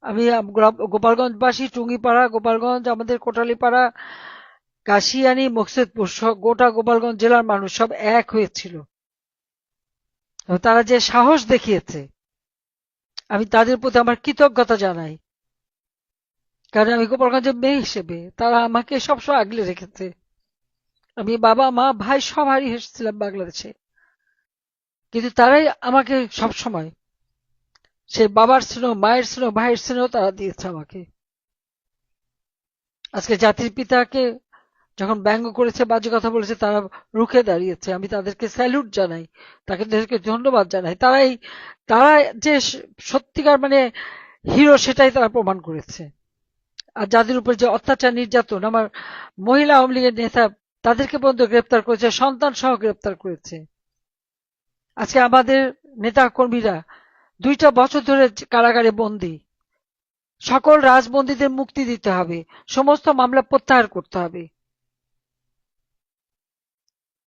আমি গোপালগঞ্জবাসী, টুঙ্গিপাড়া, গোপালগঞ্জ, আমাদের কোটালীপাড়া, কাশিয়ানী, মকসুদপুর, গোটা গোপালগঞ্জ জেলার মানুষ সব এক হয়েছিল। এবং তারা যে সাহস দেখিয়েছে, আমি তাদের প্রতি আমার কৃতজ্ঞতা জানাই। কারণ আমি গোপালগঞ্জের মেয়ে হিসেবে তারা আমাকে সবসময় আগলে রেখেছে। আমি বাবা মা ভাই সব হারিয়ে এসেছিলাম বাংলাদেশে, কিন্তু তারাই আমাকে সবসময় সে বাবার স্নেহ, মায়ের স্নেহ, ভাইয়ের স্নেহ তারা দিয়েছে আমাকে। আজকে জাতির পিতাকে যখন ব্যঙ্গ করেছে, বাজে কথা বলেছে, তারা রুখে দাঁড়িয়েছে। আমি তাদেরকে স্যালুট জানাই, তাদেরকে ধন্যবাদ জানাই। তারা যে সত্যিকার মানে হিরো, সেটাই তারা প্রমাণ করেছে। আর যাদের উপর যে অত্যাচার নির্যাতন, আমার মহিলা আওয়ামী লীগের নেতা তাদেরকে পর্যন্ত গ্রেপ্তার করেছে, সন্তান সহ গ্রেপ্তার করেছে। আজকে আমাদের নেতা কর্মীরা 2টা বছর ধরে কারাগারে বন্দী। সকল রাজবন্দীদের মুক্তি দিতে হবে, সমস্ত মামলা প্রত্যাহার করতে হবে।